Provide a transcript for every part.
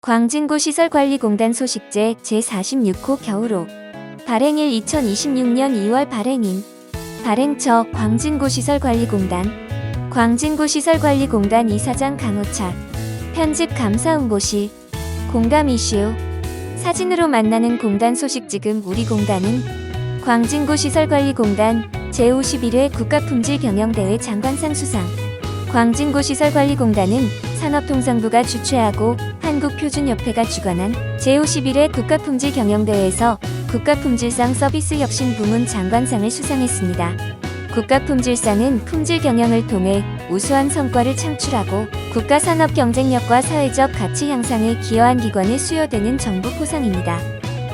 광진구 시설관리공단 소식제 제46호 겨울호 발행일 2026년 2월 발행인 발행처 광진구 시설관리공단 광진구 시설관리공단 이사장 강호착 편집 감사홍보실 공감 이슈 사진으로 만나는 공단 소식. 지금 우리 공단은 광진구 시설관리공단 제51회 국가품질경영대회 장관상 수상. 광진구 시설관리공단은 산업통상부가 주최하고 한국표준협회가 주관한 제51회 국가품질경영대회에서 국가품질상 서비스혁신 부문 장관상을 수상했습니다. 국가품질상은 품질 경영을 통해 우수한 성과를 창출하고 국가 산업 경쟁력과 사회적 가치 향상에 기여한 기관에 수여되는 정부 포상입니다.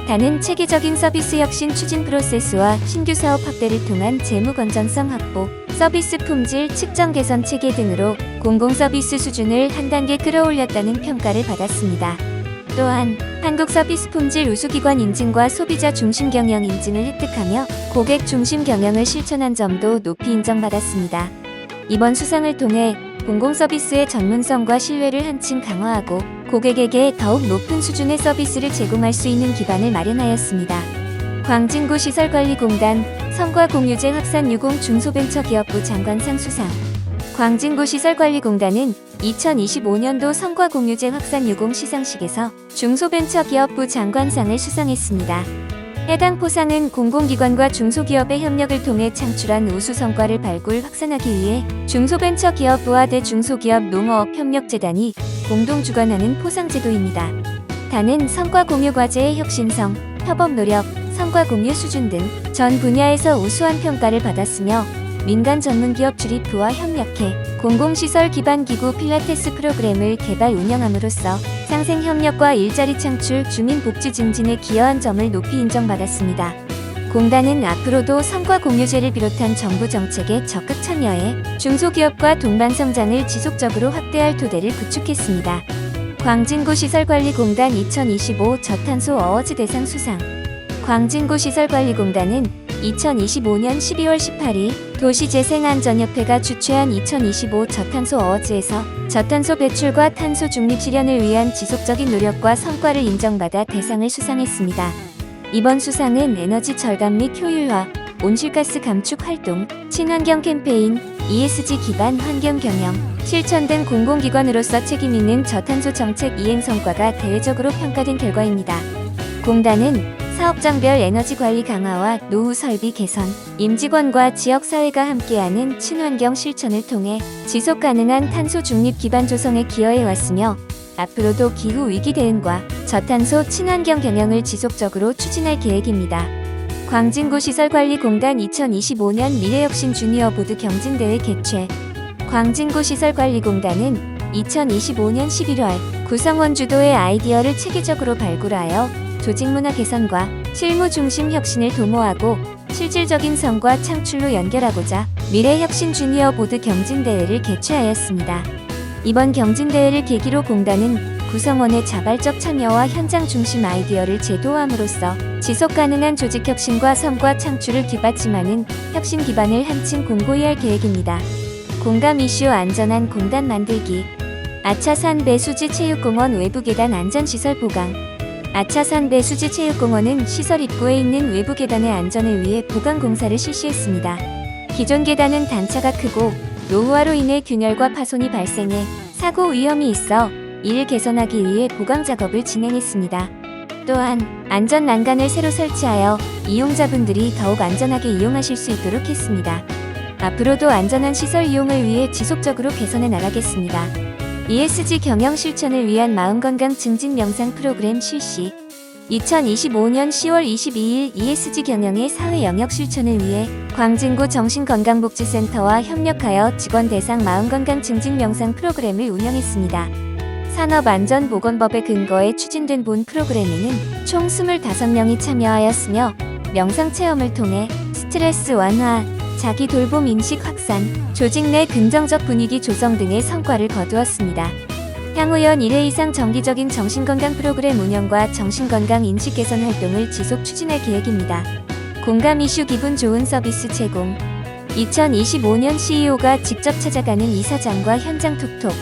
단은 체계적인 서비스 혁신 추진 프로세스와 신규 사업 확대를 통한 재무 건전성 확보, 서비스 품질 측정 개선 체계 등으로 공공 서비스 수준을 한 단계 끌어올렸다는 평가를 받았습니다. 또한 한국 서비스 품질 우수기관 인증과 소비자 중심 경영 인증을 획득하며 고객 중심 경영을 실천한 점도 높이 인정받았습니다. 이번 수상을 통해 공공 서비스의 전문성과 신뢰를 한층 강화하고 고객에게 더욱 높은 수준의 서비스를 제공할 수 있는 기반을 마련하였습니다. 광진구 시설관리공단 성과공유제 확산 유공 중소벤처기업부 장관상 수상. 광진구 시설관리공단은 2025년도 성과공유제 확산 유공 시상식에서 중소벤처기업부 장관상을 수상했습니다. 해당 포상은 공공기관과 중소기업의 협력을 통해 창출한 우수 성과를 발굴 확산하기 위해 중소벤처기업부와 대중소기업 농어업협력재단이 공동 주관하는 포상제도입니다. 단은 성과공유 과제의 혁신성, 협업 노력, 성과공유 수준 등 전 분야에서 우수한 평가를 받았으며 민간 전문기업 주리프와 협력해 공공시설 기반 기구 필라테스 프로그램을 개발 운영함으로써 상생협력과 일자리 창출, 주민복지 증진에 기여한 점을 높이 인정받았습니다. 공단은 앞으로도 성과공유제를 비롯한 정부 정책에 적극 참여해 중소기업과 동반성장을 지속적으로 확대할 토대를 구축했습니다. 광진구 시설관리공단 2025 저탄소 어워즈 대상 수상. 광진구 시설관리공단은 2025년 12월 18일 도시재생안전협회가 주최한 2025 저탄소 어워즈에서 저탄소 배출과 탄소 중립 실현을 위한 지속적인 노력과 성과를 인정받아 대상을 수상했습니다. 이번 수상은 에너지 절감 및 효율화, 온실가스 감축 활동, 친환경 캠페인, ESG 기반 환경 경영, 실천 등 공공기관으로서 책임있는 저탄소 정책 이행 성과가 대외적으로 평가된 결과입니다. 공단은 사업장별 에너지 관리 강화와 노후 설비 개선, 임직원과 지역사회가 함께하는 친환경 실천을 통해 지속 가능한 탄소 중립 기반 조성에 기여해 왔으며 앞으로도 기후 위기 대응과 저탄소 친환경 경영을 지속적으로 추진할 계획입니다. 광진구 시설관리공단 2025년 미래혁신 주니어 보드 경진대회 개최. 광진구 시설관리공단은 2025년 11월 구성원 주도의 아이디어를 체계적으로 발굴하여 조직문화 개선과 실무 중심 혁신을 도모하고 실질적인 성과 창출로 연결하고자 미래혁신 주니어 보드 경진대회를 개최하였습니다. 이번 경진대회를 계기로 공단은 구성원의 자발적 참여와 현장 중심 아이디어를 제도화함으로써 지속가능한 조직혁신과 성과 창출을 뒷받침하는 혁신 기반을 한층 공고히 할 계획입니다. 공감 이슈 안전한 공단 만들기. 아차산 배수지 체육공원 외부 계단 안전시설 보강. 아차산 배수지 체육공원은 시설 입구에 있는 외부 계단의 안전을 위해 보강 공사를 실시했습니다. 기존 계단은 단차가 크고 노후화로 인해 균열과 파손이 발생해 사고 위험이 있어 이를 개선하기 위해 보강 작업을 진행했습니다. 또한 안전 난간을 새로 설치하여 이용자분들이 더욱 안전하게 이용하실 수 있도록 했습니다. 앞으로도 안전한 시설 이용을 위해 지속적으로 개선해 나가겠습니다. ESG 경영 실천을 위한 마음건강 증진 명상 프로그램 실시. 2025년 10월 22일 ESG 경영의 사회 영역 실천을 위해 광진구 정신건강복지센터와 협력하여 직원 대상 마음건강 증진 명상 프로그램을 운영했습니다. 산업안전보건법에 근거해 추진된 본 프로그램에는 총 25명이 참여하였으며 명상 체험을 통해 스트레스 완화, 자기 돌봄 인식 확산, 조직 내 긍정적 분위기 조성 등의 성과를 거두었습니다. 향후 연 1회 이상 정기적인 정신건강 프로그램 운영과 정신건강 인식 개선 활동을 지속 추진할 계획입니다. 공감 이슈 기분 좋은 서비스 제공. 2025년 CEO가 직접 찾아가는 이사장과 현장 톡톡.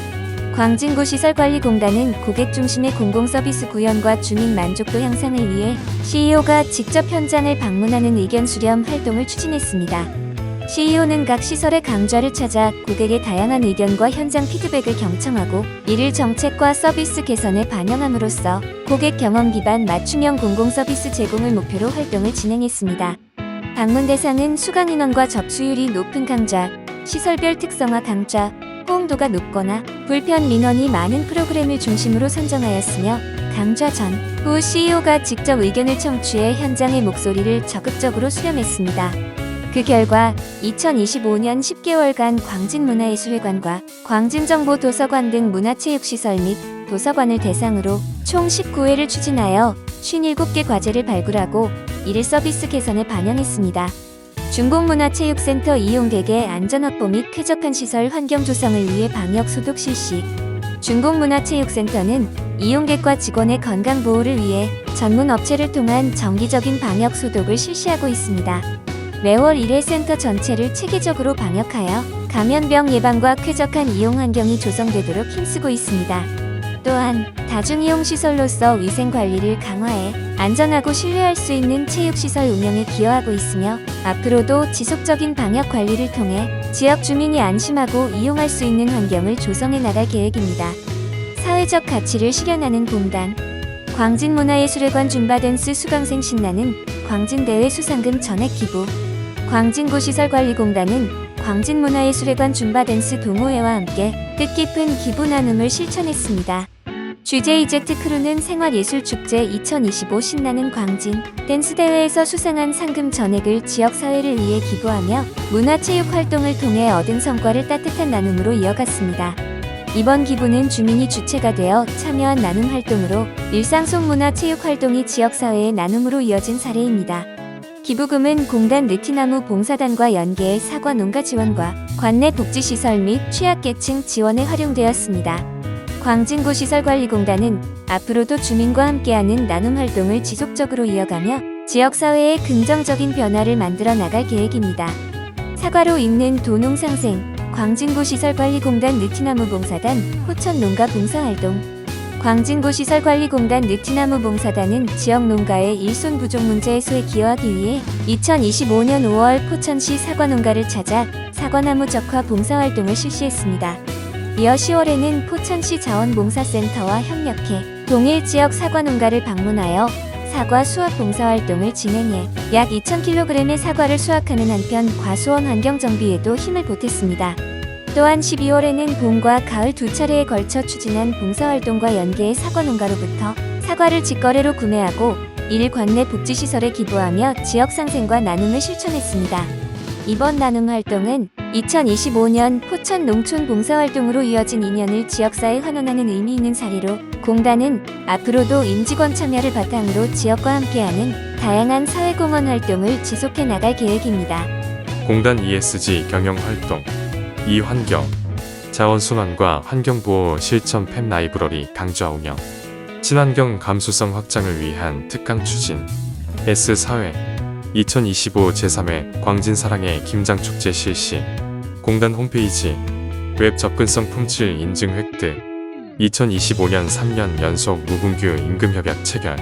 광진구시설관리공단은 고객 중심의 공공서비스 구현과 주민 만족도 향상을 위해 CEO가 직접 현장을 방문하는 의견 수렴 활동을 추진했습니다. CEO는 각 시설의 강좌를 찾아 고객의 다양한 의견과 현장 피드백을 경청하고 이를 정책과 서비스 개선에 반영함으로써 고객 경험 기반 맞춤형 공공서비스 제공을 목표로 활동을 진행했습니다. 방문 대상은 수강 인원과 접수율이 높은 강좌, 시설별 특성화 강좌, 호응도가 높거나 불편 민원이 많은 프로그램을 중심으로 선정하였으며 강좌 전, 후 CEO가 직접 의견을 청취해 현장의 목소리를 적극적으로 수렴했습니다. 그 결과 2025년 10개월간 광진문화예술회관과 광진정보도서관 등 문화체육시설 및 도서관을 대상으로 총 19회를 추진하여 57개 과제를 발굴하고 이를 서비스 개선에 반영했습니다. 중공문화체육센터 이용객의 안전 확보 및 쾌적한 시설 환경 조성을 위해 방역 소독 실시. 중공문화체육센터는 이용객과 직원의 건강 보호를 위해 전문 업체를 통한 정기적인 방역 소독을 실시하고 있습니다. 매월 1회 센터 전체를 체계적으로 방역하여 감염병 예방과 쾌적한 이용 환경이 조성되도록 힘쓰고 있습니다. 또한 다중이용시설로서 위생관리를 강화해 안전하고 신뢰할 수 있는 체육시설 운영에 기여하고 있으며 앞으로도 지속적인 방역관리를 통해 지역 주민이 안심하고 이용할 수 있는 환경을 조성해 나갈 계획입니다. 사회적 가치를 실현하는 공단. 광진문화예술회관 줌바댄스 수강생 신나는 광진대회 수상금 전액 기부. 광진구시설관리공단은 광진문화예술회관 줌바댄스 동호회와 함께 뜻깊은 기부 나눔을 실천했습니다. 주제 이젝트 크루는 생활예술축제 2025 신나는 광진 댄스대회에서 수상한 상금 전액을 지역사회를 위해 기부하며 문화체육 활동을 통해 얻은 성과를 따뜻한 나눔으로 이어갔습니다. 이번 기부는 주민이 주체가 되어 참여한 나눔 활동으로 일상 속 문화체육 활동이 지역사회의 나눔으로 이어진 사례입니다. 기부금은 공단 느티나무 봉사단과 연계해 사과 농가 지원과 관내 복지시설 및 취약계층 지원에 활용되었습니다. 광진구시설관리공단은 앞으로도 주민과 함께하는 나눔 활동을 지속적으로 이어가며 지역사회에 긍정적인 변화를 만들어 나갈 계획입니다. 사과로 잇는 도농상생. 광진구시설관리공단 느티나무 봉사단 호천농가 봉사활동. 광진구시설관리공단 느티나무 봉사단은 지역 농가의 일손 부족 문제 해소에 기여하기 위해 2025년 5월 포천시 사과농가를 찾아 사과나무 적화 봉사활동을 실시했습니다. 이어 10월에는 포천시 자원봉사센터와 협력해 동일 지역 사과농가를 방문하여 사과 수확 봉사활동을 진행해 약 2,000kg의 사과를 수확하는 한편 과수원 환경정비에도 힘을 보탰습니다. 또한 12월에는 봄과 가을 두 차례에 걸쳐 추진한 봉사활동과 연계해 사과농가로부터 사과를 직거래로 구매하고 이를 관내 복지시설에 기부하며 지역상생과 나눔을 실천했습니다. 이번 나눔 활동은 2025년 포천 농촌 봉사활동으로 이어진 인연을 지역사에 환원하는 의미 있는 사례로 공단은 앞으로도 임직원 참여를 바탕으로 지역과 함께하는 다양한 사회공헌 활동을 지속해 나갈 계획입니다. 공단 ESG 경영활동, 이환경, 자원순환과 환경보호 실천 팹 라이브러리 강좌 운영, 친환경 감수성 확장을 위한 특강 추진, S사회 2025 제3회 광진사랑의 김장축제 실시, 공단 홈페이지 웹 접근성 품질 인증 획득, 2025년 3년 연속 무분규 임금협약 체결,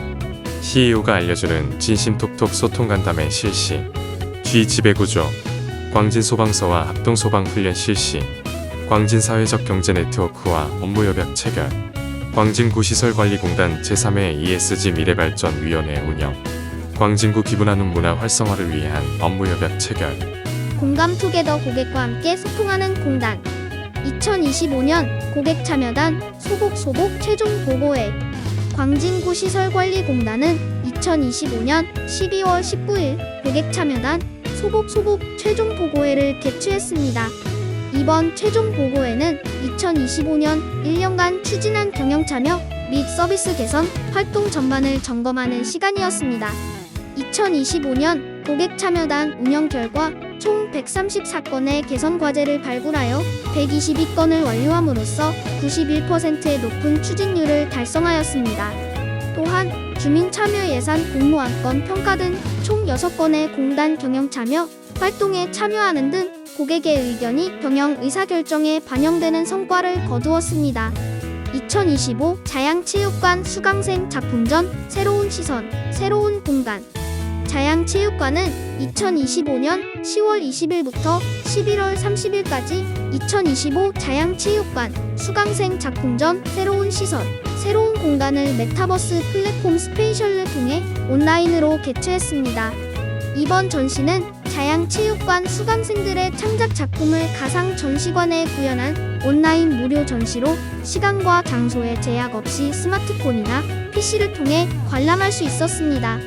CEO가 알려주는 진심톡톡 소통간담회 실시, G지배구조, 광진소방서와 합동소방훈련 실시, 광진사회적 경제 네트워크와 업무협약 체결, 광진구시설관리공단 제3회 ESG 미래발전위원회 운영, 광진구 기부나눔 문화 활성화를 위한 업무협약 체결. 공감투게더 고객과 함께 소통하는 공단. 2025년 고객 참여단 소복 최종 보고회. 광진구시설관리공단은 2025년 12월 19일 고객 참여단 소복 최종 보고회를 개최했습니다. 이번 최종 보고회는 2025년 1년간 추진한 경영 참여 및 서비스 개선 활동 전반을 점검하는 시간이었습니다. 2025년 고객 참여단 운영 결과 총 134건의 개선 과제를 발굴하여 122건을 완료함으로써 91%의 높은 추진률을 달성하였습니다. 또한 주민 참여 예산 공모 안건 평가 등 총 6건의 공단 경영 참여 활동에 참여하는 등 고객의 의견이 경영 의사결정에 반영되는 성과를 거두었습니다. 2025 자양체육관 수강생 작품전 새로운 시선, 새로운 공간. 자양체육관은 2025년 10월 20일부터 11월 30일까지 2025 자양체육관 수강생 작품전 새로운 시선, 새로운 공간을 메타버스 플랫폼 스페이셜을 통해 온라인으로 개최했습니다. 이번 전시는 자양체육관 수강생들의 창작 작품을 가상 전시관에 구현한 온라인 무료 전시로 시간과 장소에 제약 없이 스마트폰이나 PC를 통해 관람할 수 있었습니다.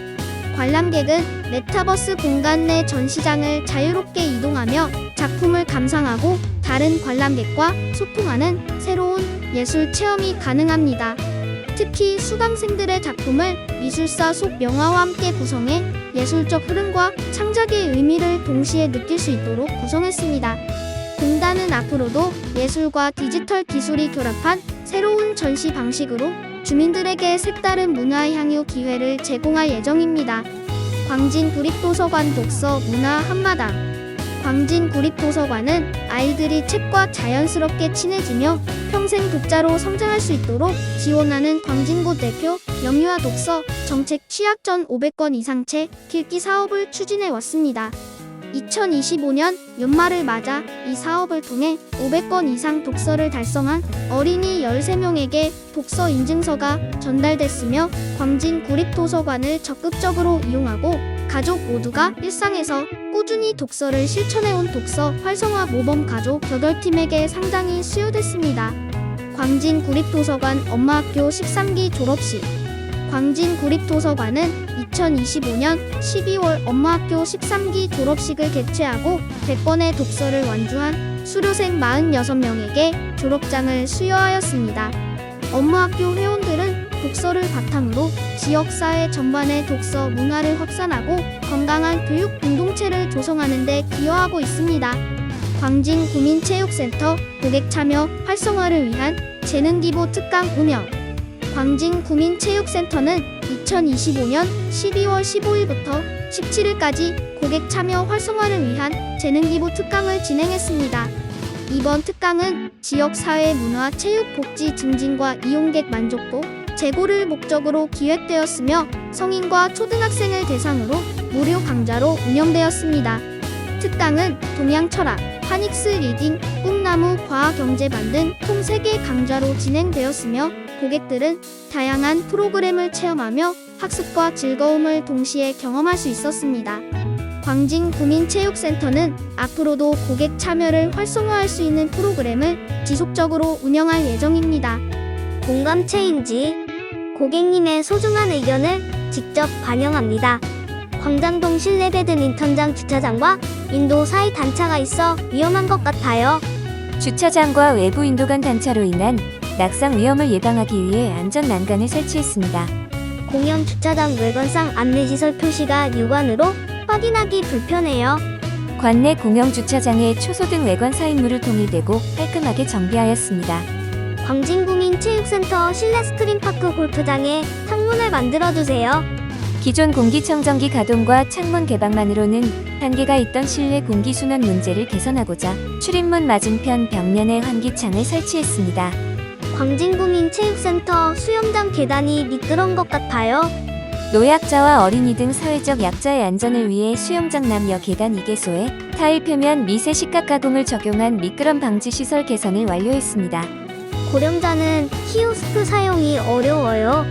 관람객은 메타버스 공간 내 전시장을 자유롭게 이동하며 작품을 감상하고 다른 관람객과 소통하는 새로운 예술 체험이 가능합니다. 특히 수강생들의 작품을 미술사 속 명화와 함께 구성해 예술적 흐름과 창작의 의미를 동시에 느낄 수 있도록 구성했습니다. 공단은 앞으로도 예술과 디지털 기술이 결합한 새로운 전시 방식으로 주민들에게 색다른 문화 향유 기회를 제공할 예정입니다. 광진구립도서관 독서 문화 한마당. 광진구립도서관은 아이들이 책과 자연스럽게 친해지며 평생 독자로 성장할 수 있도록 지원하는 광진구 대표 영유아 독서 정책 취약 전 500권 이상 책 읽기 사업을 추진해 왔습니다. 2025년 연말을 맞아 이 사업을 통해 500권 이상 독서를 달성한 어린이 13명에게 독서 인증서가 전달됐으며 광진구립도서관을 적극적으로 이용하고 가족 모두가 일상에서 꾸준히 독서를 실천해온 독서 활성화 모범 가족 8팀에게 상장이 수여됐습니다. 광진구립도서관 엄마학교 13기 졸업식. 광진구립도서관은 2025년 12월 엄마학교 13기 졸업식을 개최하고 100권의 독서를 완주한 수료생 46명에게 졸업장을 수여하였습니다. 엄마학교 회원들은 독서를 바탕으로 지역사회 전반의 독서 문화를 확산하고 건강한 교육 공동체를 조성하는 데 기여하고 있습니다. 광진구민체육센터 고객 참여 활성화를 위한 재능기부 특강 운영. 광진구민체육센터는 2025년 12월 15일부터 17일까지 고객 참여 활성화를 위한 재능기부 특강을 진행했습니다. 이번 특강은 지역사회 문화 체육 복지 증진과 이용객 만족도 제고를 목적으로 기획되었으며 성인과 초등학생을 대상으로 무료 강좌로 운영되었습니다. 특강은 동양철학, 파닉스 리딩, 꿈나무 과학경제 만등 총 3개 강좌로 진행되었으며 고객들은 다양한 프로그램을 체험하며 학습과 즐거움을 동시에 경험할 수 있었습니다. 광진구민체육센터는 앞으로도 고객 참여를 활성화할 수 있는 프로그램을 지속적으로 운영할 예정입니다. 공감 체인지. 고객님의 소중한 의견을 직접 반영합니다. 광장동 실내 배드민턴장 주차장과 인도 사이 단차가 있어 위험한 것 같아요. 주차장과 외부 인도 간 단차로 인한 낙상 위험을 예방하기 위해 안전 난간을 설치했습니다. 공연 주차장 외관상 안내시설 표시가 육안으로 확인하기 불편해요. 관내 공영 주차장에 초소등 외관 사인물을 통일되고 깔끔하게 정비하였습니다. 광진구민체육센터 실내 스크린파크 골프장에 창문을 만들어주세요. 기존 공기청정기 가동과 창문 개방만으로는 한계가 있던 실내 공기순환 문제를 개선하고자 출입문 맞은편 벽면에 환기창을 설치했습니다. 광진구민체육센터 수영장 계단이 미끄러운 것 같아요. 노약자와 어린이 등 사회적 약자의 안전을 위해 수영장 남녀 계단 2개소에 타일 표면 미세 식각 가공을 적용한 미끄럼 방지 시설 개선을 완료했습니다. 고령자는 키오스크 사용이 어려워요.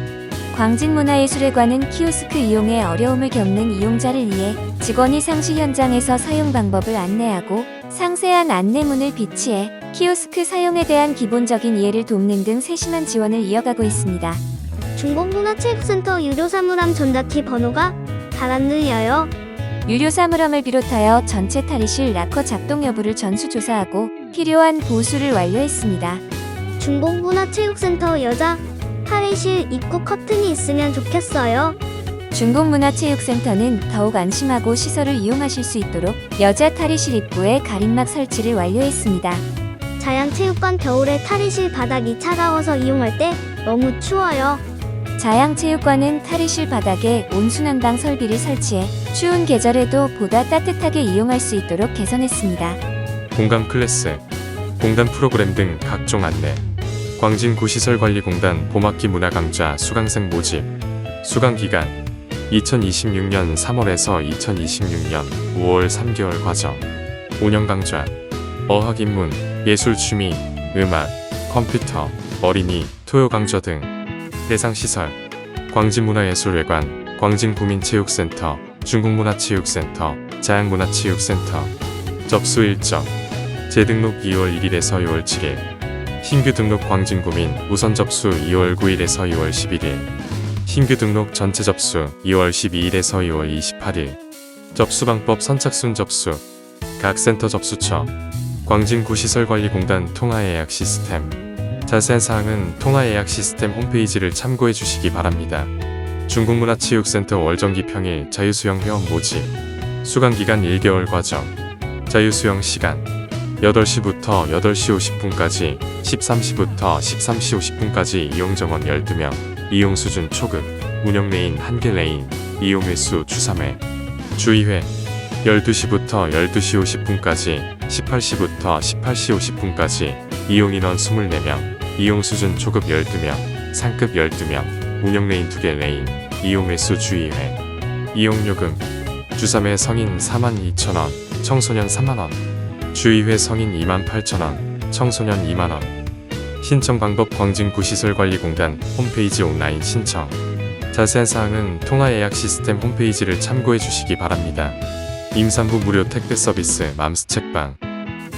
광진문화예술회관은 키오스크 이용에 어려움을 겪는 이용자를 위해 직원이 상시 현장에서 사용 방법을 안내하고 상세한 안내문을 비치해 키오스크 사용에 대한 기본적인 이해를 돕는 등 세심한 지원을 이어가고 있습니다. 중공문화체육센터 유료 사물함 전자키 번호가 잘 안 늘려요. 유료 사물함을 비롯하여 전체 탈의실 락커 작동 여부를 전수조사하고 필요한 보수를 완료했습니다. 중공문화체육센터 여자 탈의실 입구 커튼이 있으면 좋겠어요. 중공문화체육센터는 더욱 안심하고 시설을 이용하실 수 있도록 여자 탈의실 입구에 가림막 설치를 완료했습니다. 자양체육관 겨울에 탈의실 바닥이 차가워서 이용할 때 너무 추워요. 자양체육관은 탈의실 바닥에 온순환방 설비를 설치해 추운 계절에도 보다 따뜻하게 이용할 수 있도록 개선했습니다. 공감 클래스, 공단 프로그램 등 각종 안내. 광진구시설관리공단 봄학기 문화강좌 수강생 모집. 수강기간 2026년 3월에서 2026년 5월 3개월 과정. 운영강좌 어학인문, 예술취미, 음악, 컴퓨터, 어린이, 토요강좌 등. 대상시설 광진문화예술회관, 광진구민체육센터, 중국문화체육센터, 자양문화체육센터. 접수 일정 재등록 2월 1일에서 2월 7일, 신규 등록 광진구민 우선 접수 2월 9일에서 2월 11일, 신규 등록 전체 접수 2월 12일에서 2월 28일. 접수방법 선착순 접수. 각 센터 접수처 광진구시설관리공단 통화예약 시스템. 자세한 사항은 통화예약 시스템 홈페이지를 참고해 주시기 바랍니다. 중국문화체육센터 월정기 평일 자유수영 회원 모집. 수강기간 1개월 과정. 자유수영 시간 8시부터 8시 50분까지, 13시부터 13시 50분까지. 이용정원 12명, 이용수준 초급, 운영레인 1개 레인, 이용횟수 주 3회, 주 2회. 12시부터 12시 50분까지, 18시부터 18시 50분까지. 이용인원 24명, 이용수준 초급 12명, 상급 12명, 운영레인 2개 레인, 이용횟수 주 2회. 이용요금 주 3회 성인 42,000원, 청소년 3만원, 주 2회 성인 28,000원, 청소년 2만원. 신청 방법 광진구시설관리공단 홈페이지 온라인 신청. 자세한 사항은 통화예약 시스템 홈페이지를 참고해 주시기 바랍니다. 임산부 무료 택배 서비스 맘스 책방.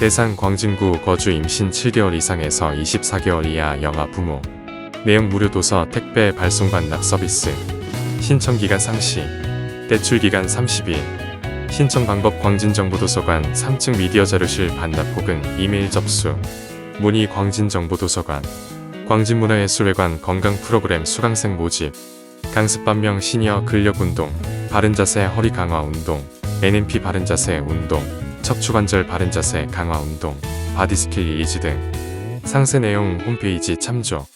대상 광진구 거주 임신 7개월 이상에서 24개월 이하 영아 부모. 내용 무료 도서 택배 발송 반납 서비스. 신청기간 상시. 대출기간 30일. 신청 방법 광진정보도서관 3층 미디어 자료실 반납 혹은 이메일 접수. 문의 광진정보도서관. 광진문화예술회관 건강 프로그램 수강생 모집. 강습반명 시니어 근력운동, 바른자세 허리 강화 운동, NMP 바른자세 운동, 척추관절 바른자세 강화 운동, 바디스킬 리리즈 등. 상세 내용 홈페이지 참조.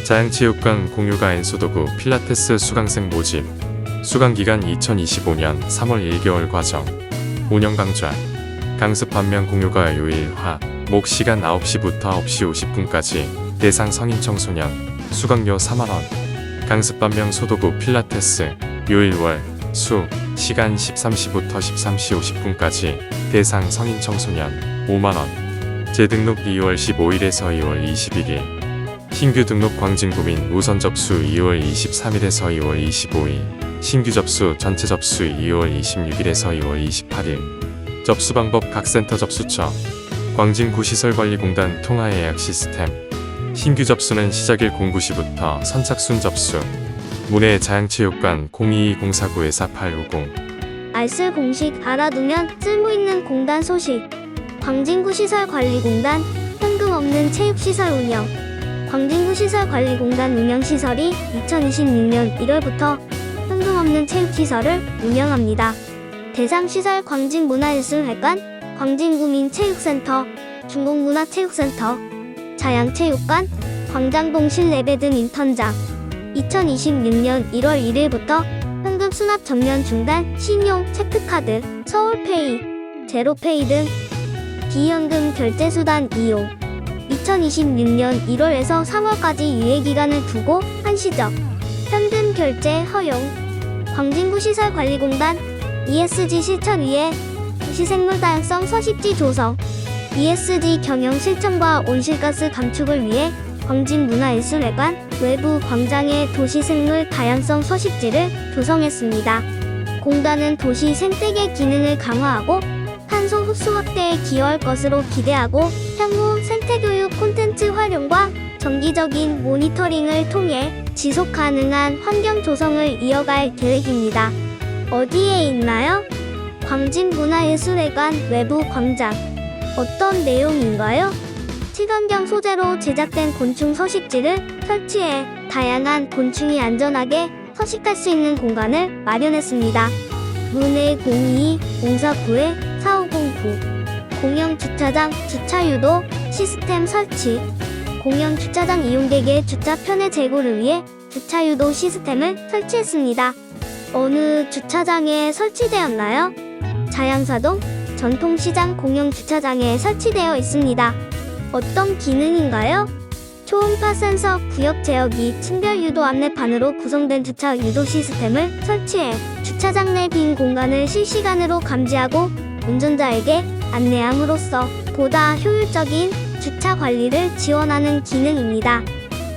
자양체육관 공유가 엔소도구 필라테스 수강생 모집. 수강기간 2025년 3월 1개월 과정. 운영강좌 강습 반면 공유가 요일 화, 목 시간 9시부터 9시 50분까지. 대상 성인 청소년. 수강료 4만원. 강습 반면 소도구 필라테스 요일 월, 수, 시간 13시부터 13시 50분까지. 대상 성인 청소년 5만원. 재등록 2월 15일에서 2월 21일. 신규 등록 광진구민 우선 접수 2월 23일에서 2월 25일. 신규 접수 전체 접수 2월 26일에서 2월 28일. 접수 방법 각 센터 접수처. 광진구시설관리공단 통화예약 시스템. 신규 접수는 시작일 09시부터 선착순 접수. 문해 자양체육관 022049-4850. 알쓸 공식 알아두면 쓸모있는 공단 소식. 광진구시설관리공단 현금 없는 체육시설 운영. 광진구시설관리공단 운영시설이 2026년 1월부터 현금 없는 체육시설을 운영합니다. 대상시설 광진문화예술회관, 광진구민체육센터, 중국문화체육센터, 자양체육관, 광장동 실내 배드민턴장. 2026년 1월 1일부터 현금 수납 전면 중단, 신용, 체크카드, 서울페이, 제로페이 등 비현금 결제수단 이용. 2026년 1월에서 3월까지 유예기간을 두고 한시적 현금 결제 허용. 광진구시설관리공단 ESG 실천 위해 도시생물 다양성 서식지 조성. ESG 경영 실천과 온실가스 감축을 위해 광진문화예술회관 외부 광장에 도시생물 다양성 서식지를 조성했습니다. 공단은 도시 생태계 기능을 강화하고 탄소 흡수 확대에 기여할 것으로 기대하고, 향후 생태교육 콘텐츠 활용과 정기적인 모니터링을 통해 지속 가능한 환경 조성을 이어갈 계획입니다. 어디에 있나요? 광진문화예술회관 외부 광장. 어떤 내용인가요? 친환경 소재로 제작된 곤충 서식지를 설치해 다양한 곤충이 안전하게 서식할 수 있는 공간을 마련했습니다. 문해 02-049-4509. 공영 주차장 주차 유도 시스템 설치. 공영 주차장 이용객의 주차 편의 제고를 위해 주차 유도 시스템을 설치했습니다. 어느 주차장에 설치되었나요? 자양사동, 전통시장 공영 주차장에 설치되어 있습니다. 어떤 기능인가요? 초음파 센서 구역 제어기 층별 유도 안내판으로 구성된 주차 유도 시스템을 설치해 주차장 내 빈 공간을 실시간으로 감지하고 운전자에게 안내함으로써 보다 효율적인 주차 관리를 지원하는 기능입니다.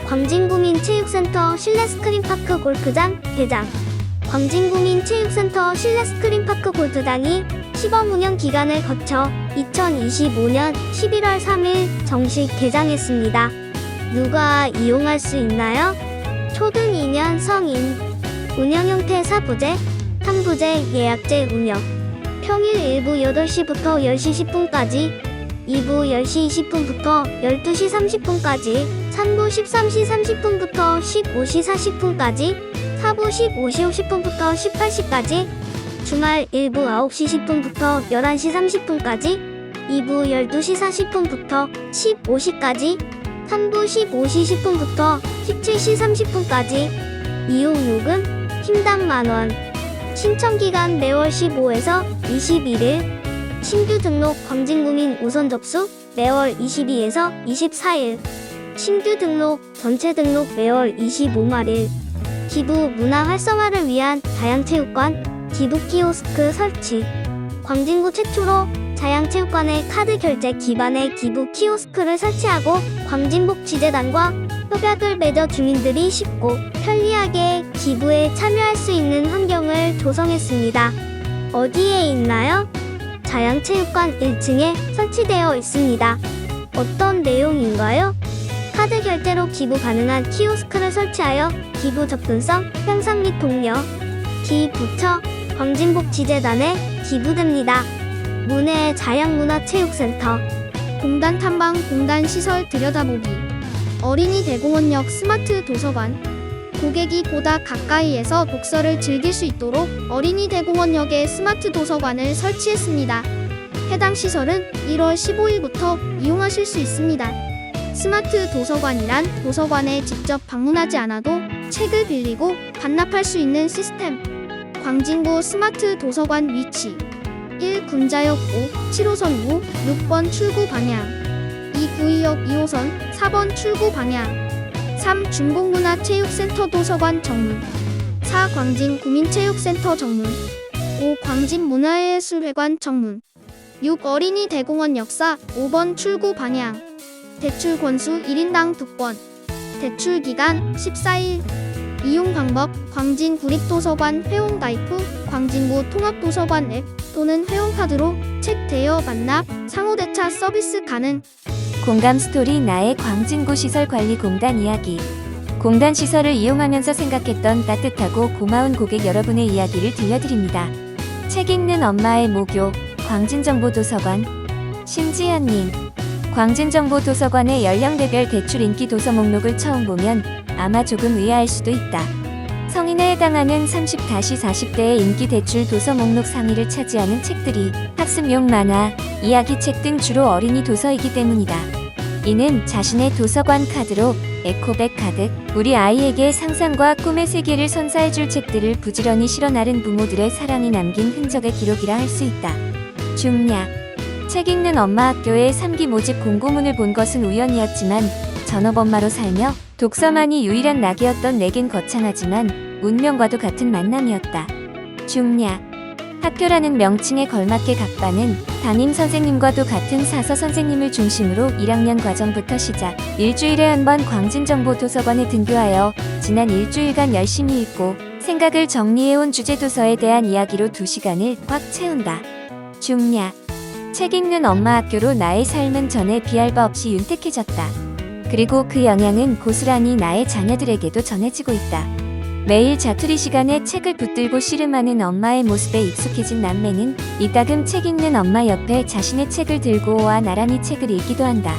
광진구민체육센터 실내 스크린파크 골프장 개장. 광진구민체육센터 실내 스크린파크 골프장이 시범 운영 기간을 거쳐 2025년 11월 3일 정식 개장했습니다. 누가 이용할 수 있나요? 초등 2년 성인. 운영 형태 4부제, 3부제 예약제 운영. 평일 1부 8시부터 10시 10분까지, 2부 10시 20분부터 12시 30분까지, 3부 13시 30분부터 15시 40분까지, 4부 15시 50분부터 18시까지, 주말 1부 9시 10분부터 11시 30분까지, 2부 12시 40분부터 15시까지, 3부 15시 10분부터 17시 30분까지. 이용요금 팀당 만원. 신청기간 매월 15에서 21일. 신규 등록 광진구민 우선 접수 매월 22에서 24일. 신규 등록 전체 등록 매월 25말일. 기부 문화 활성화를 위한 다양체육관 기부 키오스크 설치. 광진구 최초로 자양체육관에 카드 결제 기반의 기부 키오스크를 설치하고 광진복지재단과 협약을 맺어 주민들이 쉽고 편리하게 기부에 참여할 수 있는 환경을 조성했습니다. 어디에 있나요? 자양체육관 1층에 설치되어 있습니다. 어떤 내용인가요? 카드 결제로 기부 가능한 키오스크를 설치하여 기부 접근성 향상 및 독려. 기부처 광진복지재단에 기부됩니다. 문해 자양문화체육센터. 공단 탐방 공단 시설 들여다보기. 어린이 대공원역 스마트 도서관. 고객이 보다 가까이에서 독서를 즐길 수 있도록 어린이 대공원역에 스마트 도서관을 설치했습니다. 해당 시설은 1월 15일부터 이용하실 수 있습니다. 스마트 도서관이란 도서관에 직접 방문하지 않아도 책을 빌리고 반납할 수 있는 시스템. 광진구 스마트 도서관 위치. 1. 군자역 5, 7호선 우, 6번 출구 방향. 2. 구의역 2호선, 4번 출구 방향. 3. 중공문화체육센터 도서관 정문. 4. 광진구민체육센터 정문. 5. 광진문화예술회관 정문. 6. 어린이 대공원 역사 5번 출구 방향. 대출 권수 1인당 2건. 대출 기간 14일. 이용 방법 광진구립도서관 회원가입 후 광진구 통합도서관 앱 또는 회원카드로 책 대여 반납, 상호대차 서비스 가능. 공감 스토리 나의 광진구 시설관리공단 이야기. 공단 시설을 이용하면서 생각했던 따뜻하고 고마운 고객 여러분의 이야기를 들려드립니다. 책 읽는 엄마의 모교 광진정보도서관. 심지연님. 광진정보도서관의 연령대별 대출 인기 도서 목록을 처음 보면 아마 조금 의아할 수도 있다. 성인에 해당하는 30-40대의 인기 대출 도서 목록 상위를 차지하는 책들이 학습용 만화, 이야기책 등 주로 어린이 도서이기 때문이다. 이는 자신의 도서관 카드로 에코백 카드, 우리 아이에게 상상과 꿈의 세계를 선사해줄 책들을 부지런히 실어 나른 부모들의 사랑이 남긴 흔적의 기록이라 할 수 있다. 중략. 책 읽는 엄마 학교에 3기 모집 공고문을 본 것은 우연이었지만 전업엄마로 살며 독서만이 유일한 낙이었던 내겐 거창하지만 운명과도 같은 만남이었다. 중략. 학교라는 명칭에 걸맞게 각반은 담임 선생님과도 같은 사서 선생님을 중심으로 1학년 과정부터 시작. 일주일에 한 번 광진정보도서관에 등교하여 지난 일주일간 열심히 읽고 생각을 정리해온 주제도서에 대한 이야기로 2시간을 꽉 채운다. 중략. 책 읽는 엄마 학교로 나의 삶은 전에 비할 바 없이 윤택해졌다. 그리고 그 영향은 고스란히 나의 자녀들에게도 전해지고 있다. 매일 자투리 시간에 책을 붙들고 씨름하는 엄마의 모습에 익숙해진 남매는 이따금 책 읽는 엄마 옆에 자신의 책을 들고 와 나란히 책을 읽기도 한다.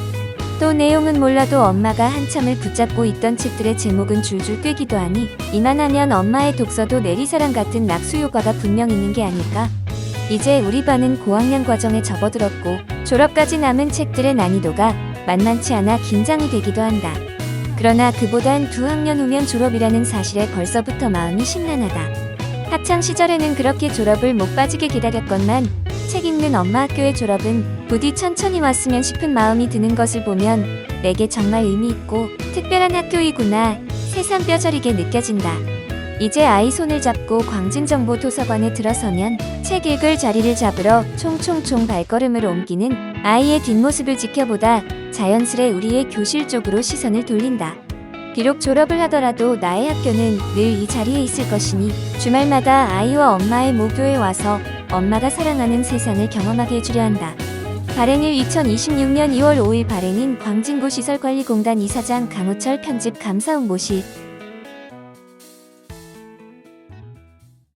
또 내용은 몰라도 엄마가 한참을 붙잡고 있던 책들의 제목은 줄줄 꿰기도 하니 이만하면 엄마의 독서도 내리사랑 같은 낙수효과가 분명 있는 게 아닐까? 이제 우리 반은 고학년 과정에 접어들었고 졸업까지 남은 책들의 난이도가 만만치 않아 긴장이 되기도 한다. 그러나 그보단 2학년 후면 졸업이라는 사실에 벌써부터 마음이 심란하다. 학창 시절에는 그렇게 졸업을 못 빠지게 기다렸건만 책 읽는 엄마 학교의 졸업은 부디 천천히 왔으면 싶은 마음이 드는 것을 보면 내게 정말 의미 있고 특별한 학교이구나 새삼 뼈저리게 느껴진다. 이제 아이 손을 잡고 광진정보도서관에 들어서면 책 읽을 자리를 잡으러 총총총 발걸음을 옮기는 아이의 뒷모습을 지켜보다 자연스레 우리의 교실 쪽으로 시선을 돌린다. 비록 졸업을 하더라도 나의 학교는 늘 이 자리에 있을 것이니 주말마다 아이와 엄마의 모교에 와서 엄마가 사랑하는 세상을 경험하게 해주려 한다. 발행일 2026년 2월 5일 발행인 광진구 시설관리공단 이사장 강우철 편집 감사 홍보실